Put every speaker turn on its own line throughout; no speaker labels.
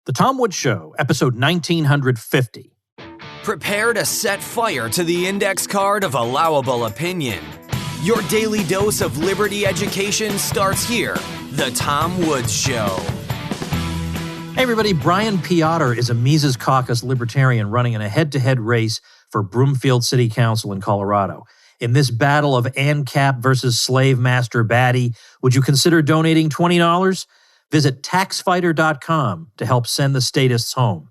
The Tom Woods Show, episode 1950.
Prepare to set fire to the index card of allowable opinion. Your daily dose of liberty education starts here. The Tom Woods Show.
Hey everybody, Brian Piotr is a Mises Caucus libertarian running in a head-to-head race for Broomfield City Council in Colorado. In this battle of ANCAP versus slave master baddie, would you consider donating $20? Visit taxfighter.com to help send the statists home.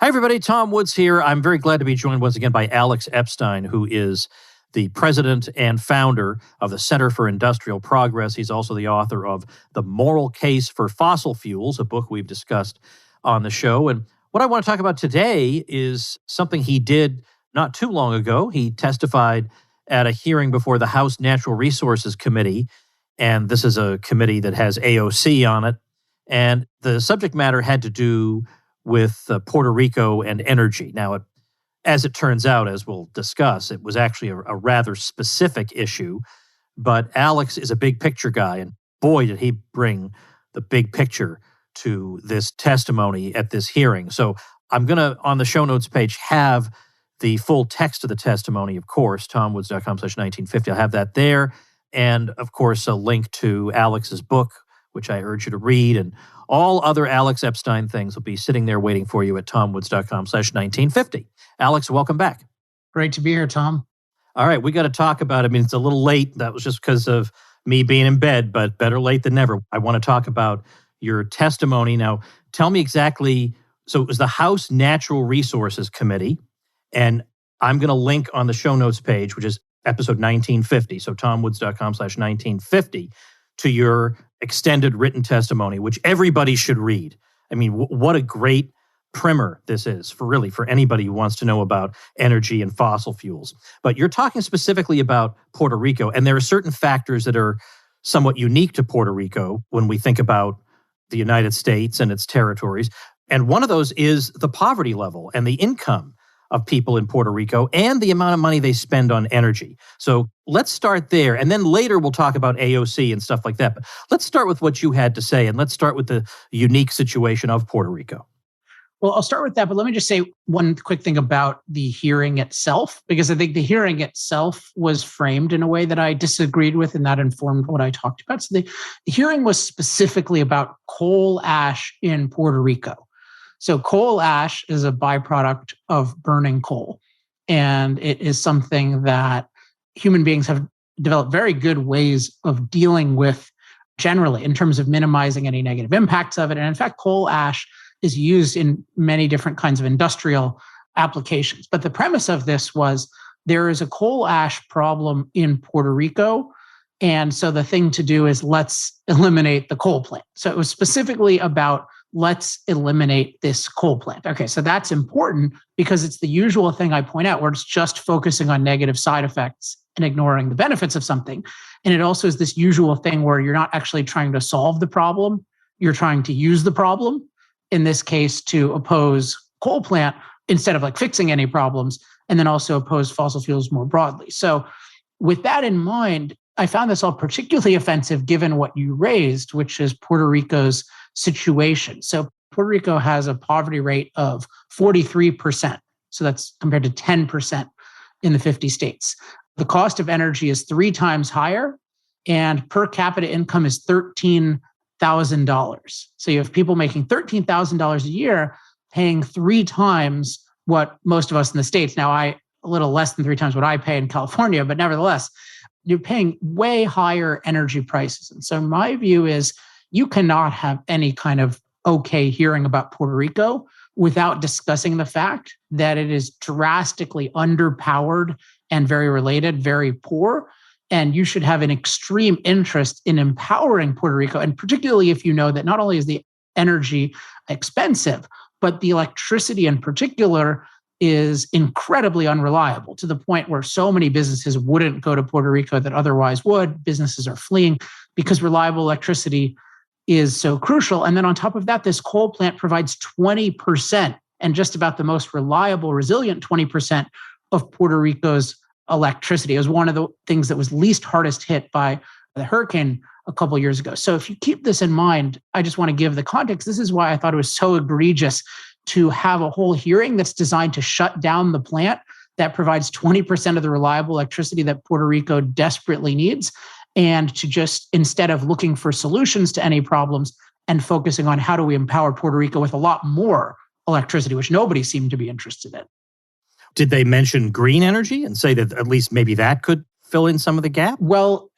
Hi everybody, Tom Woods here. I'm very glad to be joined once again by Alex Epstein, who is the president and founder of the Center for Industrial Progress. He's also the author of The Moral Case for Fossil Fuels, a book we've discussed on the show. And what I want to talk about today is something he did not too long ago. He testified at a hearing before the House Natural Resources Committee, and this is a committee that has AOC on it. And the subject matter had to do with Puerto Rico and energy. Now, as it turns out, as we'll discuss, it was actually a rather specific issue, but Alex is a big picture guy, and boy, did he bring the big picture to this testimony at this hearing. So I'm going to, on the show notes page, have the full text of the testimony, of course, tomwoods.com/1950. I'll have that there, and of course, a link to Alex's book, which I urge you to read, and all other Alex Epstein things will be sitting there waiting for you at tomwoods.com/1950. Alex, welcome back.
Great to be here, Tom.
All right, we got to talk about it. I mean, it's a little late. That was just because of me being in bed, but better late than never. I want to talk about your testimony. Now, tell me exactly. So it was the House Natural Resources Committee, and I'm going to link on the show notes page, which is episode 1950, so tomwoods.com/1950, to your extended written testimony, which everybody should read. I mean, what a great primer this is for anybody who wants to know about energy and fossil fuels. But you're talking specifically about Puerto Rico, and there are certain factors that are somewhat unique to Puerto Rico when we think about the United States and its territories. And one of those is the poverty level and the income of people in Puerto Rico and the amount of money they spend on energy. So let's start there. And then later we'll talk about AOC and stuff like that. But let's start with what you had to say, and let's start with the unique situation of Puerto Rico.
Well, I'll start with that, but let me just say one quick thing about the hearing itself, because I think the hearing itself was framed in a way that I disagreed with, and that informed what I talked about. So the hearing was specifically about coal ash in Puerto Rico. So coal ash is a byproduct of burning coal, and it is something that human beings have developed very good ways of dealing with generally in terms of minimizing any negative impacts of it. And in fact, coal ash is used in many different kinds of industrial applications. But the premise of this was there is a coal ash problem in Puerto Rico. And so the thing to do is let's eliminate the coal plant. So it was specifically about let's eliminate this coal plant. Okay, so that's important because it's the usual thing I point out where it's just focusing on negative side effects and ignoring the benefits of something. And it also is this usual thing where you're not actually trying to solve the problem, you're trying to use the problem. In this case, to oppose coal plant instead of like fixing any problems, and then also oppose fossil fuels more broadly. So with that in mind, I found this all particularly offensive given what you raised, which is Puerto Rico's situation. So Puerto Rico has a poverty rate of 43%. So that's compared to 10% in the 50 states. The cost of energy is 3 times higher, and per capita income is $13,000. So you have people making $13,000 a year paying 3 times what most of us in the States. Now, a little less than 3 times what I pay in California, but nevertheless, you're paying way higher energy prices. And so my view is you cannot have any kind of okay hearing about Puerto Rico without discussing the fact that it is drastically underpowered and very related, very poor. And you should have an extreme interest in empowering Puerto Rico. And particularly if you know that not only is the energy expensive, but the electricity in particular is incredibly unreliable to the point where so many businesses wouldn't go to Puerto Rico that otherwise would. Businesses are fleeing because reliable electricity is so crucial. And then on top of that, this coal plant provides 20% and just about the most reliable, resilient 20% of Puerto Rico's electricity. It was one of the things that was least hardest hit by the hurricane a couple of years ago. So if you keep this in mind, I just want to give the context. This is why I thought it was so egregious to have a whole hearing that's designed to shut down the plant that provides 20% of the reliable electricity that Puerto Rico desperately needs, and to just, instead of looking for solutions to any problems and focusing on how do we empower Puerto Rico with a lot more electricity, which nobody seemed to be interested in.
Did they mention green energy and say that at least maybe that could fill in some of the gap?
Well,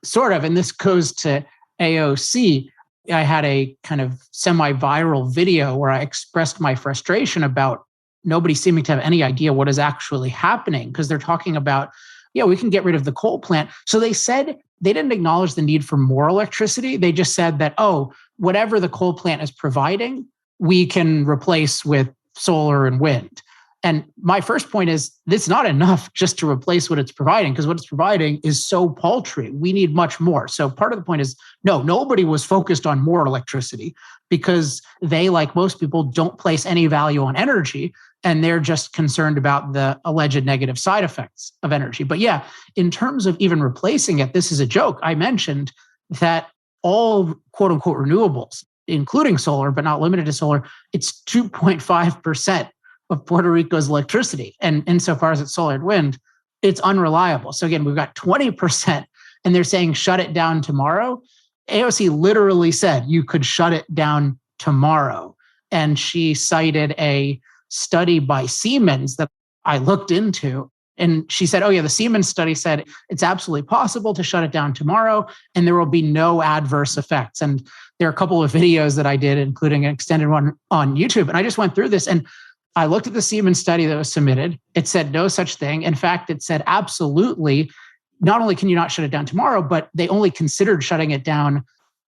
sort of, and this goes to AOC. I had a kind of semi-viral video where I expressed my frustration about nobody seeming to have any idea what is actually happening, because they're talking about, yeah, we can get rid of the coal plant. So they said they didn't acknowledge the need for more electricity. They just said that, oh, whatever the coal plant is providing, we can replace with solar and wind. And my first point is, it's not enough just to replace what it's providing, because what it's providing is so paltry. We need much more. So part of the point is, no, nobody was focused on more electricity, because they, like most people, don't place any value on energy, and they're just concerned about the alleged negative side effects of energy. But yeah, in terms of even replacing it, this is a joke. I mentioned that all quote unquote renewables, including solar, but not limited to solar, it's 2.5% of Puerto Rico's electricity. And insofar as it's solar and wind, it's unreliable. So again, we've got 20%, and they're saying shut it down tomorrow. AOC literally said you could shut it down tomorrow. And she cited a study by Siemens that I looked into. And she said, oh yeah, the Siemens study said it's absolutely possible to shut it down tomorrow, and there will be no adverse effects. And there are a couple of videos that I did, including an extended one on YouTube. And I just went through this, and I looked at the Siemens study that was submitted. It said no such thing. In fact, it said absolutely, not only can you not shut it down tomorrow, but they only considered shutting it down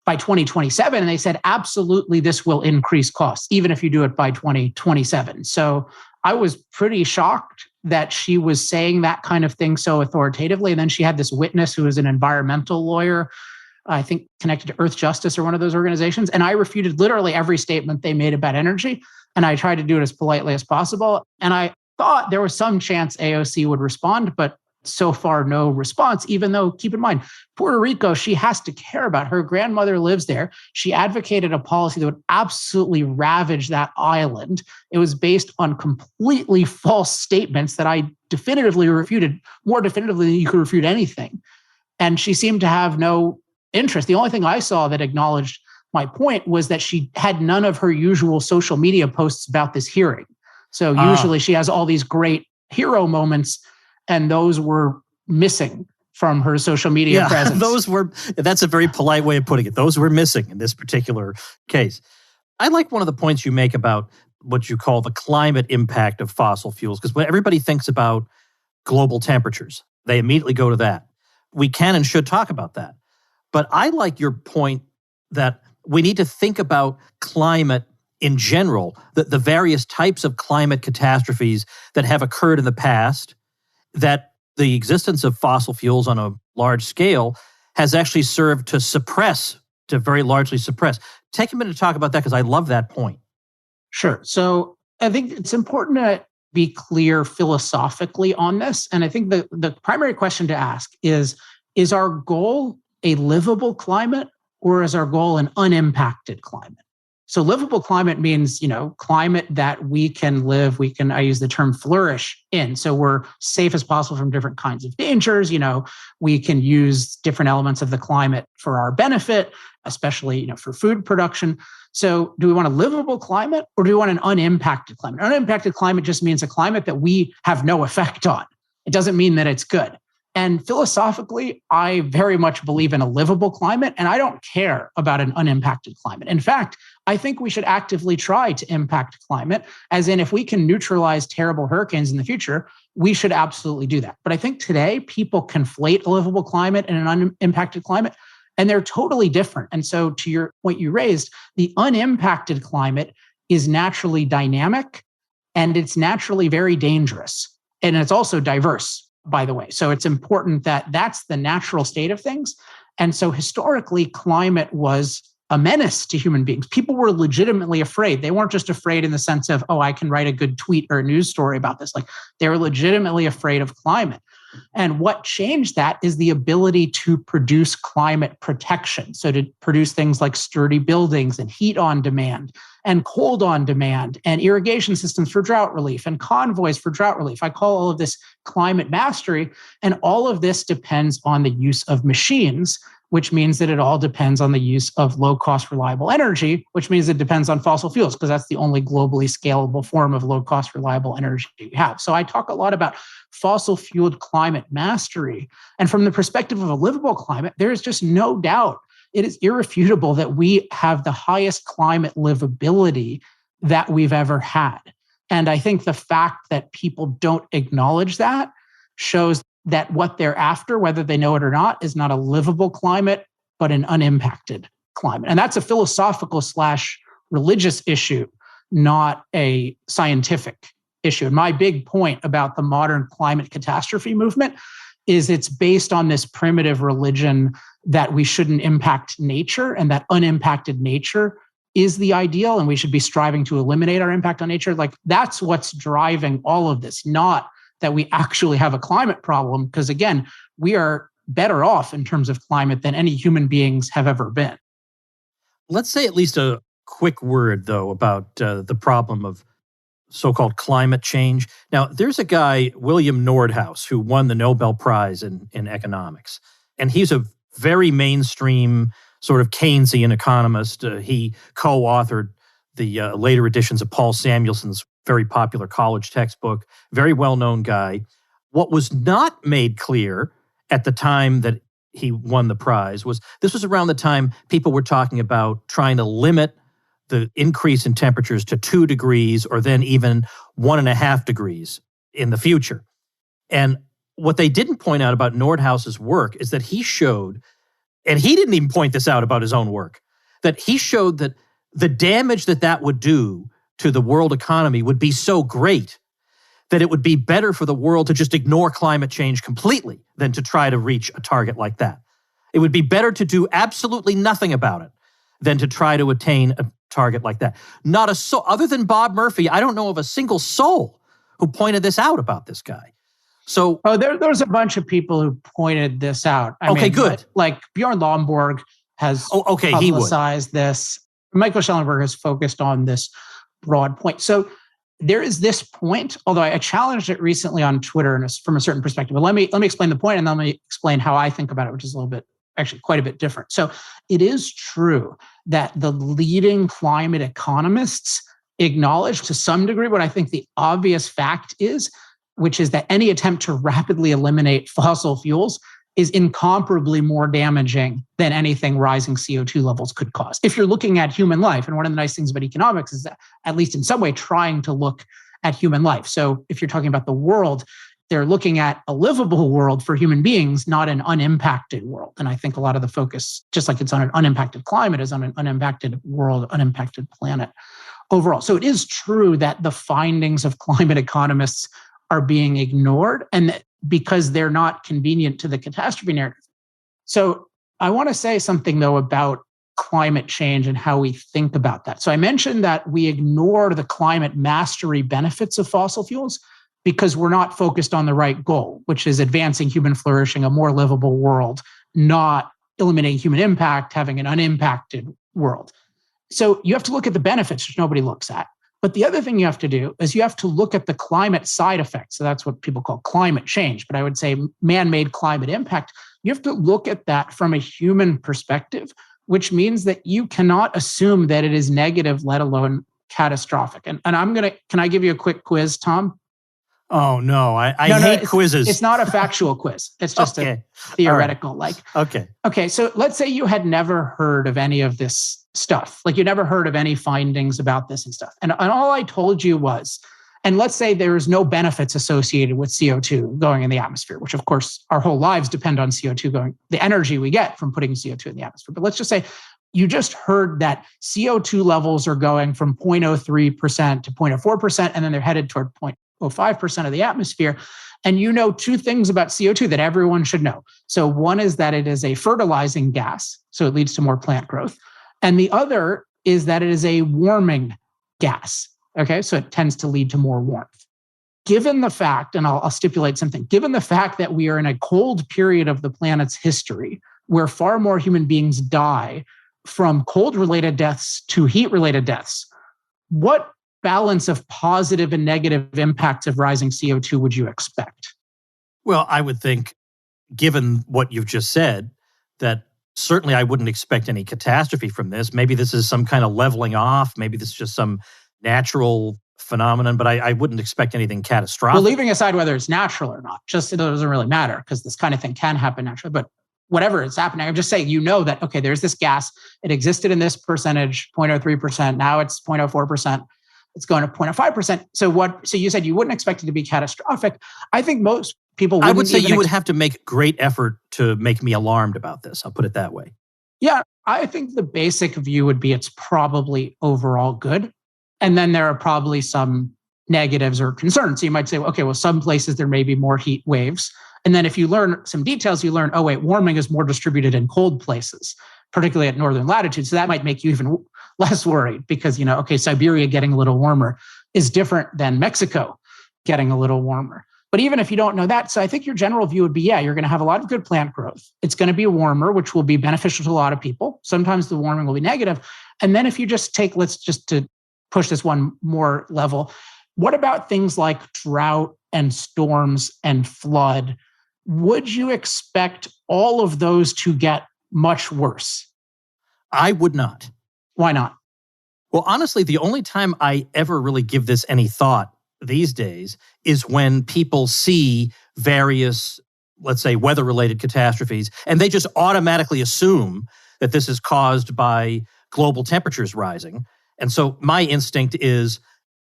by 2027. And they said, absolutely, this will increase costs, even if you do it by 2027. So I was pretty shocked that she was saying that kind of thing so authoritatively. And then she had this witness who is an environmental lawyer, I think connected to Earth Justice or one of those organizations. And I refuted literally every statement they made about energy. And I tried to do it as politely as possible. And I thought there was some chance AOC would respond, but so far no response, even though, keep in mind, Puerto Rico, she has to care about. Her grandmother lives there. She advocated a policy that would absolutely ravage that island. It was based on completely false statements that I definitively refuted, more definitively than you could refute anything. And she seemed to have no interest. The only thing I saw that acknowledged my point was that she had none of her usual social media posts about this hearing. So usually she has all these great hero moments, and those were missing from her social media presence.
That's a very polite way of putting it. Those were missing in this particular case. I like one of the points you make about what you call the climate impact of fossil fuels, because when everybody thinks about global temperatures, they immediately go to that. We can and should talk about that. But I like your point that we need to think about climate in general, the various types of climate catastrophes that have occurred in the past, that the existence of fossil fuels on a large scale has actually served to very largely suppress. Take a minute to talk about that, because I love that point.
Sure. So I think it's important to be clear philosophically on this. And I think the primary question to ask is our goal a livable climate, or is our goal an unimpacted climate? So livable climate means, climate that we can live, I use the term flourish in. So we're safe as possible from different kinds of dangers. We can use different elements of the climate for our benefit, especially, for food production. So do we want a livable climate, or do we want an unimpacted climate? Unimpacted climate just means a climate that we have no effect on. It doesn't mean that it's good. And philosophically, I very much believe in a livable climate, and I don't care about an unimpacted climate. In fact, I think we should actively try to impact climate, as in if we can neutralize terrible hurricanes in the future, we should absolutely do that. But I think today people conflate a livable climate and an unimpacted climate, and they're totally different. And so to your point you raised, the unimpacted climate is naturally dynamic, and it's naturally very dangerous. And it's also diverse, by the way. So it's important that that's the natural state of things. And so historically, climate was a menace to human beings. People were legitimately afraid. They weren't just afraid in the sense of, I can write a good tweet or a news story about this. Like, they were legitimately afraid of climate. And what changed that is the ability to produce climate protection. So to produce things like sturdy buildings and heat on demand and cold on demand and irrigation systems for drought relief and convoys for drought relief. I call all of this climate mastery. And all of this depends on the use of machines, which means that it all depends on the use of low-cost, reliable energy, which means it depends on fossil fuels, because that's the only globally scalable form of low-cost, reliable energy we have. So I talk a lot about fossil-fueled climate mastery. And from the perspective of a livable climate, there is just no doubt, it is irrefutable that we have the highest climate livability that we've ever had. And I think the fact that people don't acknowledge that shows that what they're after, whether they know it or not, is not a livable climate, but an unimpacted climate. And that's a philosophical / religious issue, not a scientific issue. And my big point about the modern climate catastrophe movement is it's based on this primitive religion that we shouldn't impact nature, and that unimpacted nature is the ideal, and we should be striving to eliminate our impact on nature. Like, that's what's driving all of this, not that we actually have a climate problem, because again, we are better off in terms of climate than any human beings have ever been.
Let's say at least a quick word, though, about the problem of so-called climate change. Now, there's a guy, William Nordhouse, who won the Nobel Prize in economics, and he's a very mainstream sort of Keynesian economist. He co-authored the later editions of Paul Samuelson's very popular college textbook, very well-known guy. What was not made clear at the time that he won the prize was this was around the time people were talking about trying to limit the increase in temperatures to 2 degrees or then even 1.5 degrees in the future. And what they didn't point out about Nordhouse's work is that he showed, and he didn't even point this out about his own work, that he showed that the damage that would do to the world economy would be so great that it would be better for the world to just ignore climate change completely than to try to reach a target like that. It would be better to do absolutely nothing about it than to try to attain a target like that. Not a soul, other than Bob Murphy, I don't know of a single soul who pointed this out about this guy. So,
there's a bunch of people who pointed this out. I mean,
good.
Like Bjorn Lomborg has publicized this. Michael Schellenberg has focused on this broad point. So there is this point, although I challenged it recently on Twitter and from a certain perspective. But let me explain the point, and then let me explain how I think about it, which is a little bit, actually quite a bit different. So it is true that the leading climate economists acknowledge to some degree what I think the obvious fact is, which is that any attempt to rapidly eliminate fossil fuels is incomparably more damaging than anything rising CO2 levels could cause. If you're looking at human life, and one of the nice things about economics is that, at least in some way, trying to look at human life. So if you're talking about the world, they're looking at a livable world for human beings, not an unimpacted world. And I think a lot of the focus, just like it's on an unimpacted climate, is on an unimpacted world, unimpacted planet overall. So it is true that the findings of climate economists are being ignored, and because they're not convenient to the catastrophe narrative. So I want to say something, though, about climate change and how we think about that. So I mentioned that we ignore the climate mastery benefits of fossil fuels because we're not focused on the right goal, which is advancing human flourishing, a more livable world, not eliminating human impact, having an unimpacted world. So you have to look at the benefits, which nobody looks at. But the other thing you have to do is you have to look at the climate side effects. So that's what people call climate change, but I would say man-made climate impact. You have to look at that from a human perspective, which means that you cannot assume that it is negative, let alone catastrophic. And can I give you a quick quiz, Tom?
Oh, no, I hate quizzes.
It's not a factual quiz. It's just a theoretical.
Right. Okay. So
let's say you had never heard of any of this stuff. Like you never heard of any findings about this and stuff. And all I told you was, and let's say there's no benefits associated with CO2 going in the atmosphere, which of course our whole lives depend on CO2 going, the energy we get from putting CO2 in the atmosphere. But let's just say you just heard that CO2 levels are going from 0.03% to 0.04%, and then they're headed toward 0.05% of the atmosphere. And you know two things about CO2 that everyone should know. So one is that it is a fertilizing gas, so it leads to more plant growth. And the other is that it is a warming gas. Okay, so it tends to lead to more warmth. given the fact, and I'll stipulate something, given the fact that we are in a cold period of the planet's history where far more human beings die from cold-related deaths to heat-related deaths, what balance of positive and negative impacts of rising CO2 would you expect?
Well, I would think, given what you've just said, that certainly I wouldn't expect any catastrophe from this. Maybe this is some kind of leveling off. Maybe this is just some natural phenomenon, but I wouldn't expect anything catastrophic.
Well, leaving aside whether it's natural or not, just it doesn't really matter because this kind of thing can happen naturally. But whatever is happening, I'm just saying, that, okay, there's this gas. It existed in this percentage, 0.03%. Now it's 0.04%. It's going to 0.05%. So you said you wouldn't expect it to be catastrophic. I think most people wouldn't.
I would say you would have to make great effort to make me alarmed about this. I'll put it that way.
Yeah, I think the basic view would be it's probably overall good. And then there are probably some negatives or concerns. So you might say, okay, well, some places there may be more heat waves. And then if you learn some details, you learn, oh, wait, warming is more distributed in cold places, particularly at northern latitudes. So that might make you even less worried because, okay, Siberia getting a little warmer is different than Mexico getting a little warmer. But even if you don't know that, so I think your general view would be, yeah, you're going to have a lot of good plant growth. It's going to be warmer, which will be beneficial to a lot of people. Sometimes the warming will be negative. And then if you just take, to push this one more level, what about things like drought and storms and flood? Would you expect all of those to get much worse?
I would not.
Why not?
Well, honestly, the only time I ever really give this any thought these days is when people see various, let's say, weather-related catastrophes, and they just automatically assume that this is caused by global temperatures rising. And so my instinct is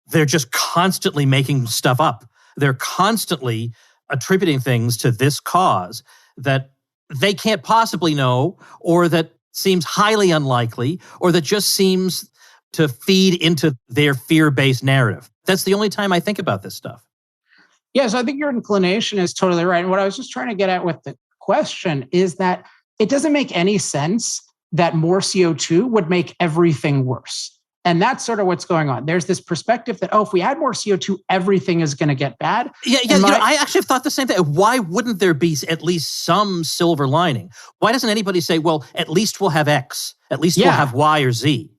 they're just constantly making stuff up. They're constantly attributing things to this cause that they can't possibly know, or that seems highly unlikely, or that just seems to feed into their fear-based narrative. That's the only time I think about this stuff.
Yes, I think your inclination is totally right. And what I was just trying to get at with the question is that it doesn't make any sense that more CO2 would make everything worse. And that's sort of what's going on. There's this perspective that, if we add more CO2, everything is going to get bad.
Yeah. I actually have thought the same thing. Why wouldn't there be at least some silver lining? Why doesn't anybody say, well, at least we'll have X, at least we'll have Y or Z?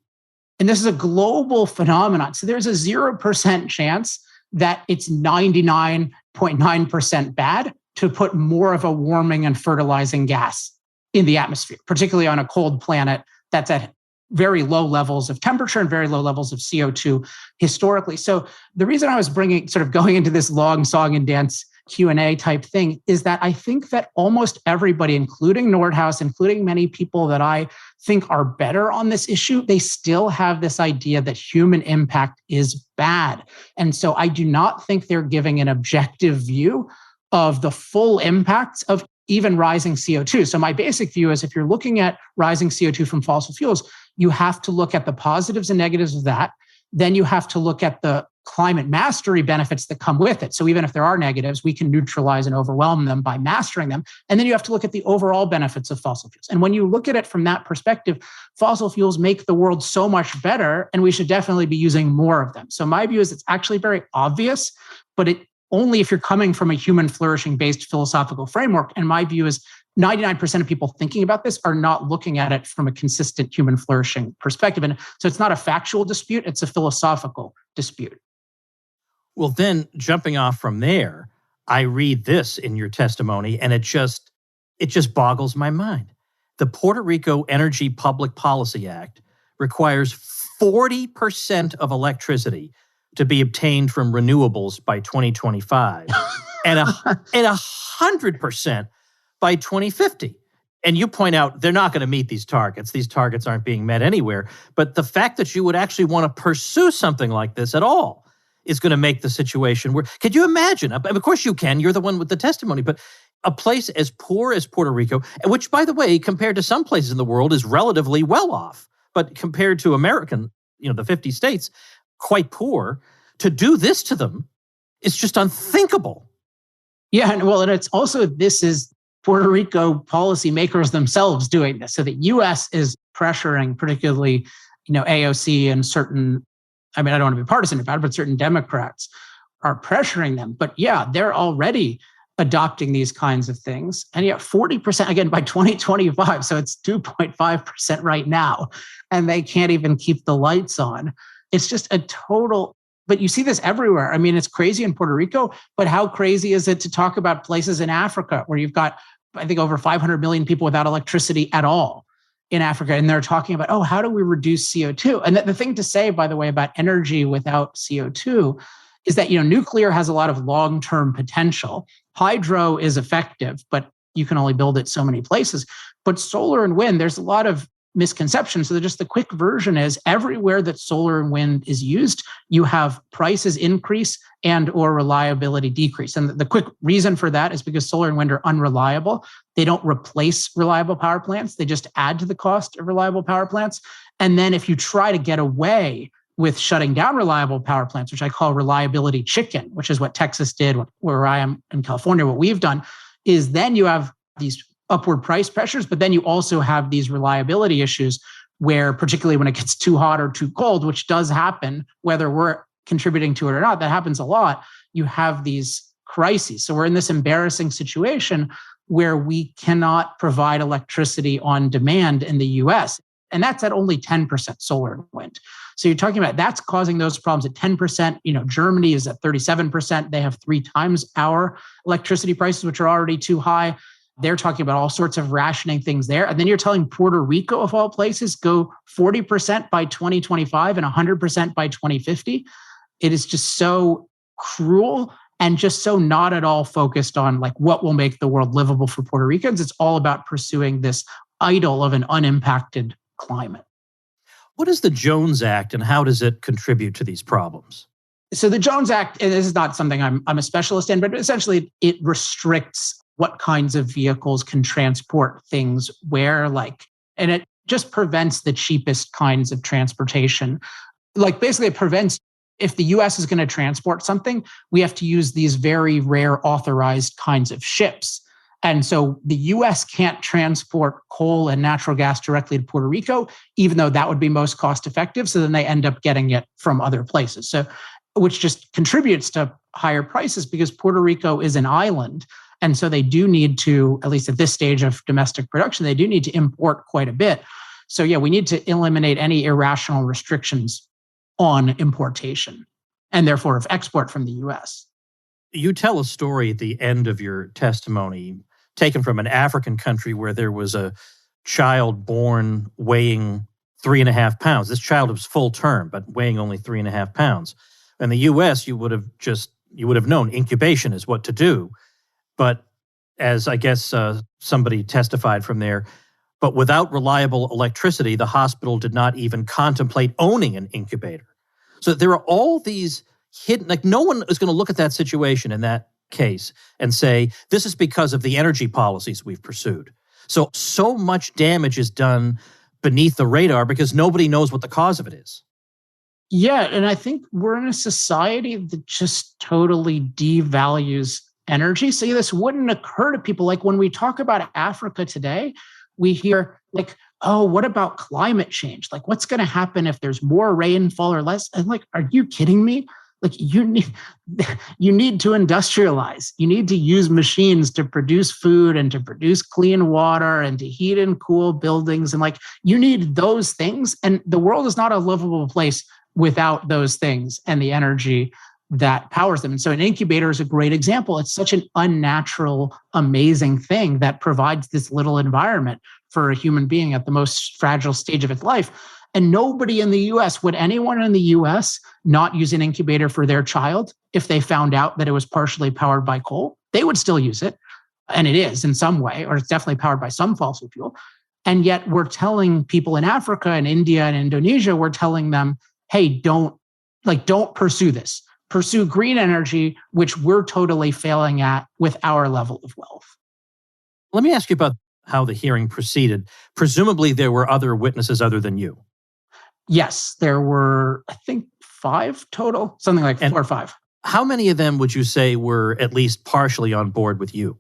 And this is a global phenomenon. So there's a 0% chance that it's 99.9% bad to put more of a warming and fertilizing gas in the atmosphere, particularly on a cold planet that's at very low levels of temperature and very low levels of CO2 historically. So the reason I was going into this long song and dance Q&A type thing is that I think that almost everybody, including Nordhouse, including many people that I think are better on this issue, they still have this idea that human impact is bad. And so I do not think they're giving an objective view of the full impacts of even rising CO2. So my basic view is if you're looking at rising CO2 from fossil fuels, you have to look at the positives and negatives of that. Then you have to look at the climate mastery benefits that come with it. So even if there are negatives, we can neutralize and overwhelm them by mastering them. And then you have to look at the overall benefits of fossil fuels. And when you look at it from that perspective, fossil fuels make the world so much better, and we should definitely be using more of them. So my view is it's actually very obvious, but it only if you're coming from a human flourishing based philosophical framework. And my view is 99% of people thinking about this are not looking at it from a consistent human flourishing perspective. And so it's not a factual dispute, it's a philosophical dispute.
Well, then jumping off from there, I read this in your testimony, and it just boggles my mind. The Puerto Rico Energy Public Policy Act requires 40% of electricity to be obtained from renewables by 2025 and 100% by 2050. And you point out they're not going to meet these targets. These targets aren't being met anywhere. But the fact that you would actually want to pursue something like this at all is going to make the situation where, could you imagine? Of course you can. You're the one with the testimony. But a place as poor as Puerto Rico, which, by the way, compared to some places in the world is relatively well off, but compared to American, the 50 states, quite poor, to do this to them is just unthinkable. Yeah,
and it's also, this is Puerto Rico policymakers themselves doing this. So the U.S. is pressuring particularly, AOC and certain, I don't want to be partisan about it, but certain Democrats are pressuring them. But yeah, they're already adopting these kinds of things. And yet 40%, again, by 2025, so it's 2.5% right now, and they can't even keep the lights on. It's just a total, but you see this everywhere. I mean, it's crazy in Puerto Rico, but how crazy is it to talk about places in Africa where you've got, I think, over 500 million people without electricity at all in Africa. And they're talking about, oh, how do we reduce CO2? And the thing to say, by the way, about energy without CO2 is that, nuclear has a lot of long-term potential. Hydro is effective, but you can only build it so many places. But solar and wind, there's a lot of misconceptions. So just the quick version is everywhere that solar and wind is used, you have prices increase and or reliability decrease. And the quick reason for that is because solar and wind are unreliable. They don't replace reliable power plants. They just add to the cost of reliable power plants. And then if you try to get away with shutting down reliable power plants, which I call reliability chicken, which is what Texas did, where I am in California, what we've done, is then you have these upward price pressures, but then you also have these reliability issues where, particularly when it gets too hot or too cold, which does happen, whether we're contributing to it or not, that happens a lot, you have these crises. So we're in this embarrassing situation where we cannot provide electricity on demand in the US. And that's at only 10% solar and wind. So you're talking about that's causing those problems at 10%. Germany is at 37%. They have 3 times our electricity prices, which are already too high. They're talking about all sorts of rationing things there. And then you're telling Puerto Rico, of all places, go 40% by 2025 and 100% by 2050. It is just so cruel and just so not at all focused on what will make the world livable for Puerto Ricans. It's all about pursuing this idol of an unimpacted climate.
What is the Jones Act and how does it contribute to these problems?
So the Jones Act, and this is not something I'm a specialist in, but essentially it restricts what kinds of vehicles can transport things where, and it just prevents the cheapest kinds of transportation. Basically it prevents, if the US is going to transport something, we have to use these very rare authorized kinds of ships. And so the US can't transport coal and natural gas directly to Puerto Rico, even though that would be most cost effective. So then they end up getting it from other places. So, which just contributes to higher prices because Puerto Rico is an island. And so they do need to, at least at this stage of domestic production, they do need to import quite a bit. So yeah, we need to eliminate any irrational restrictions on importation and therefore of export from the US.
You tell a story at the end of your testimony taken from an African country where there was a child born weighing 3.5 pounds. This child was full term, but weighing only 3.5 pounds. In the US, you would have known incubation is what to do. But as I guess somebody testified from there, but without reliable electricity, the hospital did not even contemplate owning an incubator. So there are all these hidden, no one is going to look at that situation in that case and say, this is because of the energy policies we've pursued. So much damage is done beneath the radar because nobody knows what the cause of it is.
Yeah, and I think we're in a society that just totally devalues energy. So this wouldn't occur to people. When we talk about Africa today, we hear oh, what about climate change? What's going to happen if there's more rainfall or less? And are you kidding me? You need to industrialize. You need to use machines to produce food and to produce clean water and to heat and cool buildings. And you need those things. And the world is not a livable place without those things and the energy that powers them. And so an incubator is a great example. It's such an unnatural, amazing thing that provides this little environment for a human being at the most fragile stage of its life. And nobody in the US, would anyone in the US not use an incubator for their child if they found out that it was partially powered by coal? They would still use it. And it is in some way, or it's definitely powered by some fossil fuel. And yet we're telling people in Africa and India and Indonesia, we're telling them, hey, don't pursue this. Pursue green energy, which we're totally failing at with our level of wealth.
Let me ask you about how the hearing proceeded. Presumably there were other witnesses other than you.
Yes, there were, I think, 5 total, something like 4 or 5.
How many of them would you say were at least partially on board with you?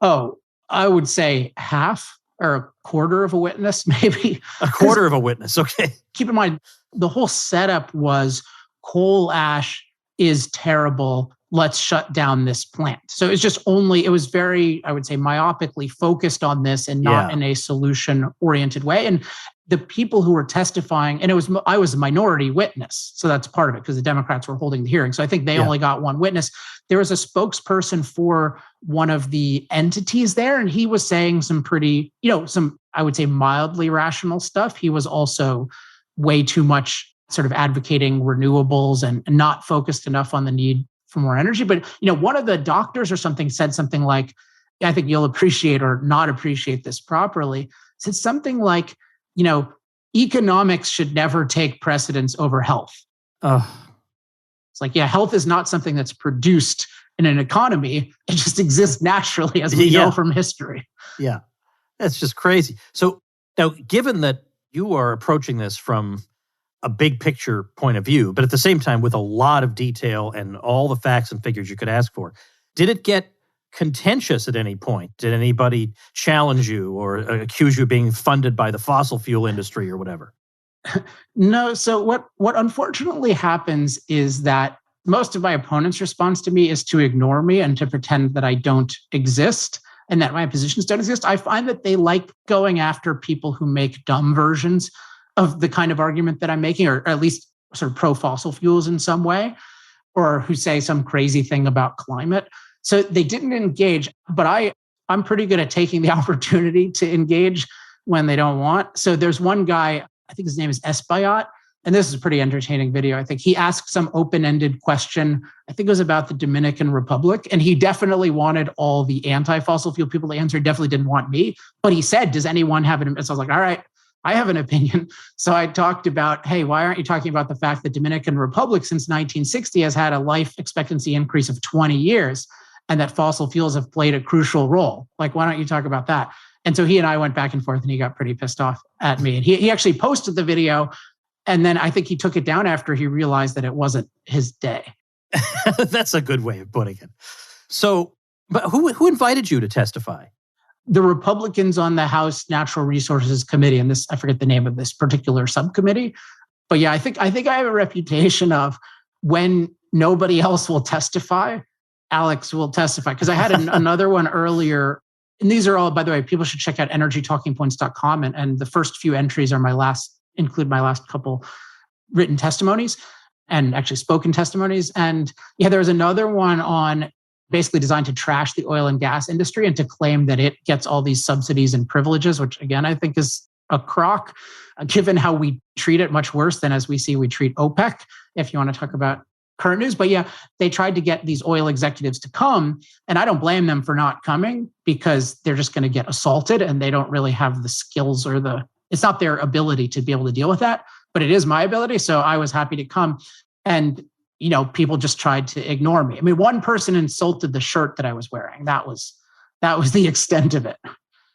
Oh, I would say half or a quarter of a witness, maybe.
A quarter of a witness, okay.
Keep in mind, the whole setup was coal ash is terrible. Let's shut down this plant. So it was very, I would say, myopically focused on this and not in a solution-oriented way. And the people who were testifying, and I was a minority witness, so that's part of it because the Democrats were holding the hearing. So I think they only got one witness. There was a spokesperson for one of the entities there, and he was saying some pretty, some, I would say, mildly rational stuff. He was also way too much sort of advocating renewables and not focused enough on the need for more energy. But, one of the doctors or something said something like, I think you'll appreciate or not appreciate this properly, said something like, economics should never take precedence over health. It's like, health is not something that's produced in an economy. It just exists naturally, as we know from history.
Yeah, that's just crazy. So now, given that you are approaching this from a big picture point of view, but at the same time with a lot of detail and all the facts and figures you could ask for, did it get contentious at any point? Did anybody challenge you or accuse you of being funded by the fossil fuel industry or whatever?
No. So what unfortunately happens is that most of my opponents' response to me is to ignore me and to pretend that I don't exist and that my positions don't exist. I find that they like going after people who make dumb versions of the kind of argument that I'm making, or at least sort of pro-fossil fuels in some way, or who say some crazy thing about climate. So they didn't engage, but I'm pretty good at taking the opportunity to engage when they don't want. So there's one guy, I think his name is Espayat, and this is a pretty entertaining video. I think he asked some open-ended question. I think it was about the Dominican Republic, and he definitely wanted all the anti-fossil fuel people to answer. He definitely didn't want me, but he said, does anyone have an opinion? So I was like, all right, I have an opinion. So I talked about, hey, why aren't you talking about the fact that Dominican Republic since 1960 has had a life expectancy increase of 20 years and that fossil fuels have played a crucial role? Like, why don't you talk about that? And so he and I went back and forth and he got pretty pissed off at me. And he actually posted the video. And then I think he took it down after he realized that it wasn't his day.
That's a good way of putting it. So, but who invited you to testify?
The Republicans on the House Natural Resources Committee, and I forget the name of this particular subcommittee. But yeah, I think I have a reputation of when nobody else will testify, Alex will testify. Because I had another one earlier. And these are all, by the way, people should check out energytalkingpoints.com. And the first few entries are include my last couple written testimonies and actually spoken testimonies. And yeah, there was another one on basically designed to trash the oil and gas industry and to claim that it gets all these subsidies and privileges, which again, I think is a crock, given how we treat it much worse than as we treat OPEC, if you want to talk about current news. But yeah, they tried to get these oil executives to come, and I don't blame them for not coming because they're just going to get assaulted and they don't really have the skills or it's not their ability to be able to deal with that, but it is my ability. So I was happy to come. And people just tried to ignore me. I mean, one person insulted the shirt that I was wearing. That was the extent of it.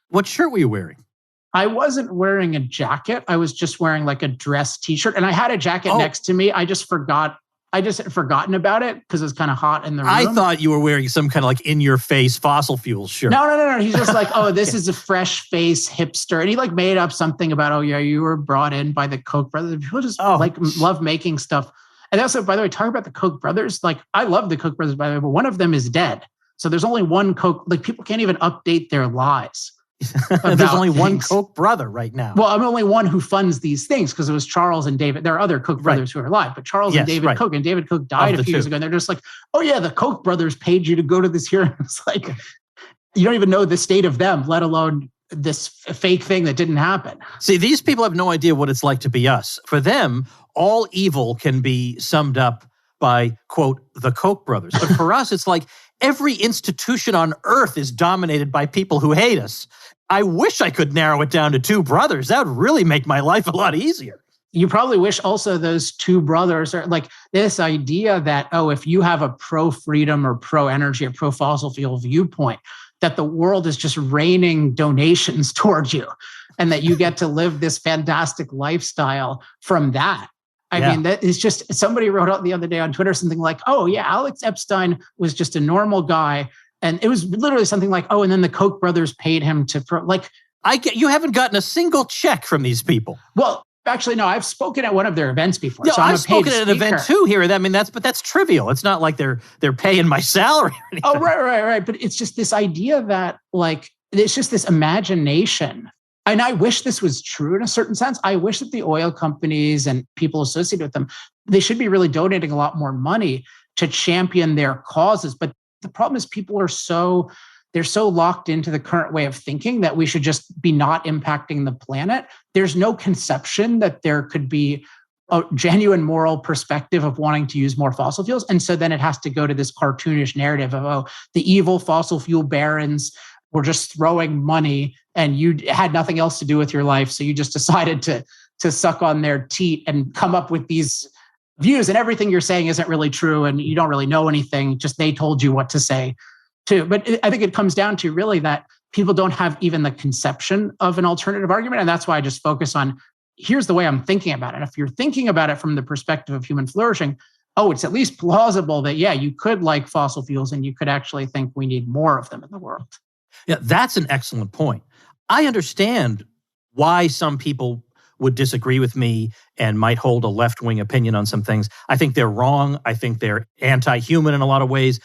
What shirt were you wearing?
I wasn't wearing a jacket. I was just wearing like a dress t-shirt. And I had a jacket next to me. I just had forgotten about it because it was kind of hot in the room.
I thought you were wearing some kind of like in-your-face fossil fuels shirt.
No. He's just like, this is a fresh face hipster. And he like made up something about, you were brought in by the Koch brothers. People just love making stuff. And also, by the way, talk about the Koch brothers. Like, I love the Koch brothers, by the way, but one of them is dead. So there's only one Koch. Like, people can't even update their lies.
There's only one Koch brother right now.
Well, I'm only one who funds these things because it was Charles and David. There are other Koch brothers who are alive, but Charles and David Koch. And David Koch died a few years ago. And they're just like, the Koch brothers paid you to go to this hearing. It's like, you don't even know the state of them, let alone this fake thing that didn't happen.
See, these people have no idea what it's like to be us. For them, all evil can be summed up by, quote, the Koch brothers. But for us, it's like every institution on earth is dominated by people who hate us. I wish I could narrow it down to two brothers. That would really make my life a lot easier.
You probably wish also those two brothers are like this idea that, if you have a pro-freedom or pro-energy or pro-fossil fuel viewpoint, that the world is just raining donations towards you and that you get to live this fantastic lifestyle from that. I mean, that is just, somebody wrote out the other day on Twitter something like, Alex Epstein was just a normal guy. And it was literally something like, and then the Koch brothers paid him to,
you haven't gotten a single check from these people.
Well, Actually, no, I've spoken at one of their events before.
No,
so
I've spoken at an event too here. I mean, that's trivial. It's not like they're paying my salary or anything.
Oh, right. But it's just this idea that it's just this imagination. And I wish this was true in a certain sense. I wish that the oil companies and people associated with them, they should be really donating a lot more money to champion their causes. But the problem is people are they're so locked into the current way of thinking that we should just be not impacting the planet. There's no conception that there could be a genuine moral perspective of wanting to use more fossil fuels. And so then it has to go to this cartoonish narrative of, the evil fossil fuel barons were just throwing money and you had nothing else to do with your life. So you just decided to suck on their teat and come up with these views, and everything you're saying isn't really true. And you don't really know anything. Just they told you what to say too. But I think it comes down to really that people don't have even the conception of an alternative argument. And that's why I just focus on, here's the way I'm thinking about it. If you're thinking about it from the perspective of human flourishing, it's at least plausible that, you could like fossil fuels and you could actually think we need more of them in the world.
Yeah, that's an excellent point. I understand why some people would disagree with me and might hold a left-wing opinion on some things. I think they're wrong. I think they're anti-human in a lot of ways.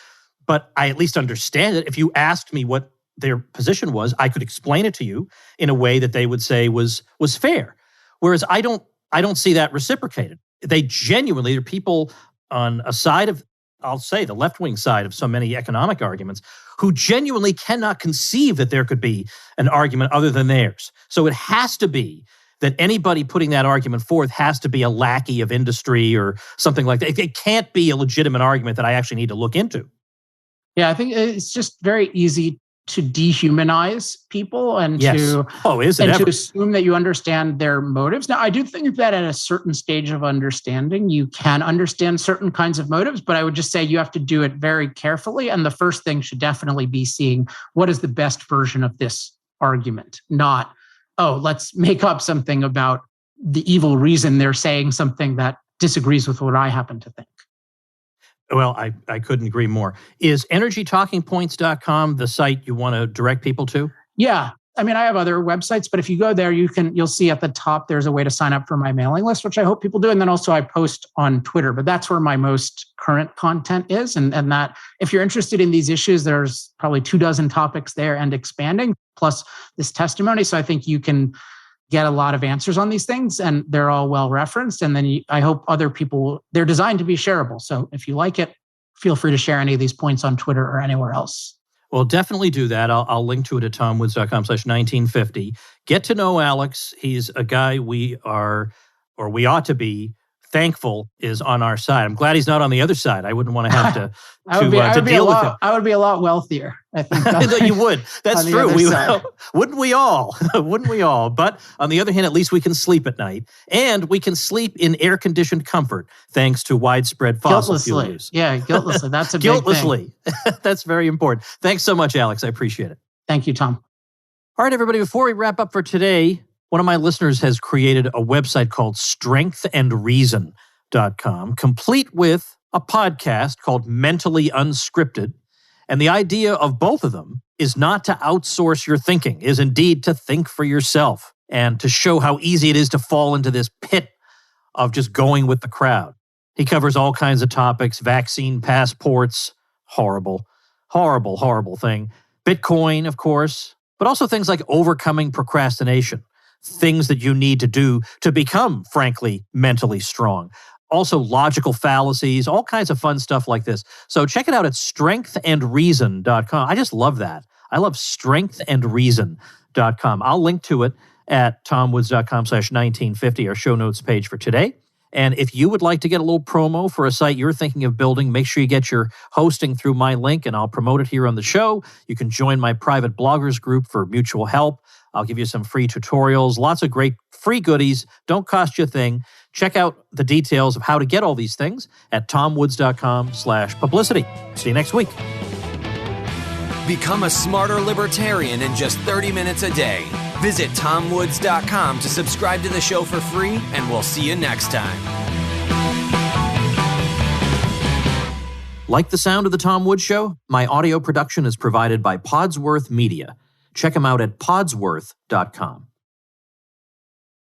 But I at least understand it. If you asked me what their position was, I could explain it to you in a way that they would say was fair. Whereas I don't see that reciprocated. They genuinely, there are people on a side of, I'll say, the left-wing side of so many economic arguments who genuinely cannot conceive that there could be an argument other than theirs. So it has to be that anybody putting that argument forth has to be a lackey of industry or something like that. It can't be a legitimate argument that I actually need to look into.
Yeah, I think it's just very easy to dehumanize people and to assume that you understand their motives. Now, I do think that at a certain stage of understanding, you can understand certain kinds of motives, but I would just say you have to do it very carefully. And the first thing should definitely be seeing what is the best version of this argument, not, let's make up something about the evil reason they're saying something that disagrees with what I happen to think.
Well, I couldn't agree more. Is energytalkingpoints.com the site you want to direct people to?
Yeah. I mean, I have other websites, but if you go there, you'll see at the top, there's a way to sign up for my mailing list, which I hope people do. And then also I post on Twitter, but that's where my most current content is. And that if you're interested in these issues, there's probably 24 topics there and expanding, plus this testimony. So I think you can get a lot of answers on these things, and they're all well referenced. And then I hope other people, they're designed to be shareable. So if you like it, feel free to share any of these points on Twitter or anywhere else.
Well, definitely do that. I'll link to it at tomwoods.com/1950. Get to know Alex. He's a guy we ought to be thankful is on our side. I'm glad he's not on the other side. I wouldn't want to have to deal with him.
I would be a lot wealthier, I think.
You would. That's true. Wouldn't we all? Wouldn't we all? But on the other hand, at least we can sleep at night. And we can sleep in air-conditioned comfort thanks to widespread fossil fuel use.
Yeah, guiltlessly. That's a
guiltlessly.
big thing.
That's very important. Thanks so much, Alex. I appreciate it.
Thank you, Tom.
All right, everybody, before we wrap up for today, one of my listeners has created a website called strengthandreason.com, complete with a podcast called Mentally Unscripted. And the idea of both of them is not to outsource your thinking, is indeed to think for yourself and to show how easy it is to fall into this pit of just going with the crowd. He covers all kinds of topics, vaccine passports, horrible thing. Bitcoin, of course, but also things like overcoming procrastination. Things that you need to do to become, frankly, mentally strong. Also, logical fallacies, all kinds of fun stuff like this. So check it out at strengthandreason.com. I just love that. I love strengthandreason.com. I'll link to it at tomwoods.com/1950, our show notes page for today. And if you would like to get a little promo for a site you're thinking of building, make sure you get your hosting through my link, and I'll promote it here on the show. You can join my private bloggers group for mutual help. I'll give you some free tutorials, lots of great free goodies, don't cost you a thing. Check out the details of how to get all these things at tomwoods.com/publicity. See you next week.
Become a smarter libertarian in just 30 minutes a day. Visit tomwoods.com to subscribe to the show for free, and we'll see you next time.
Like the sound of The Tom Woods Show? My audio production is provided by Podsworth Media. Check them out at podsworth.com.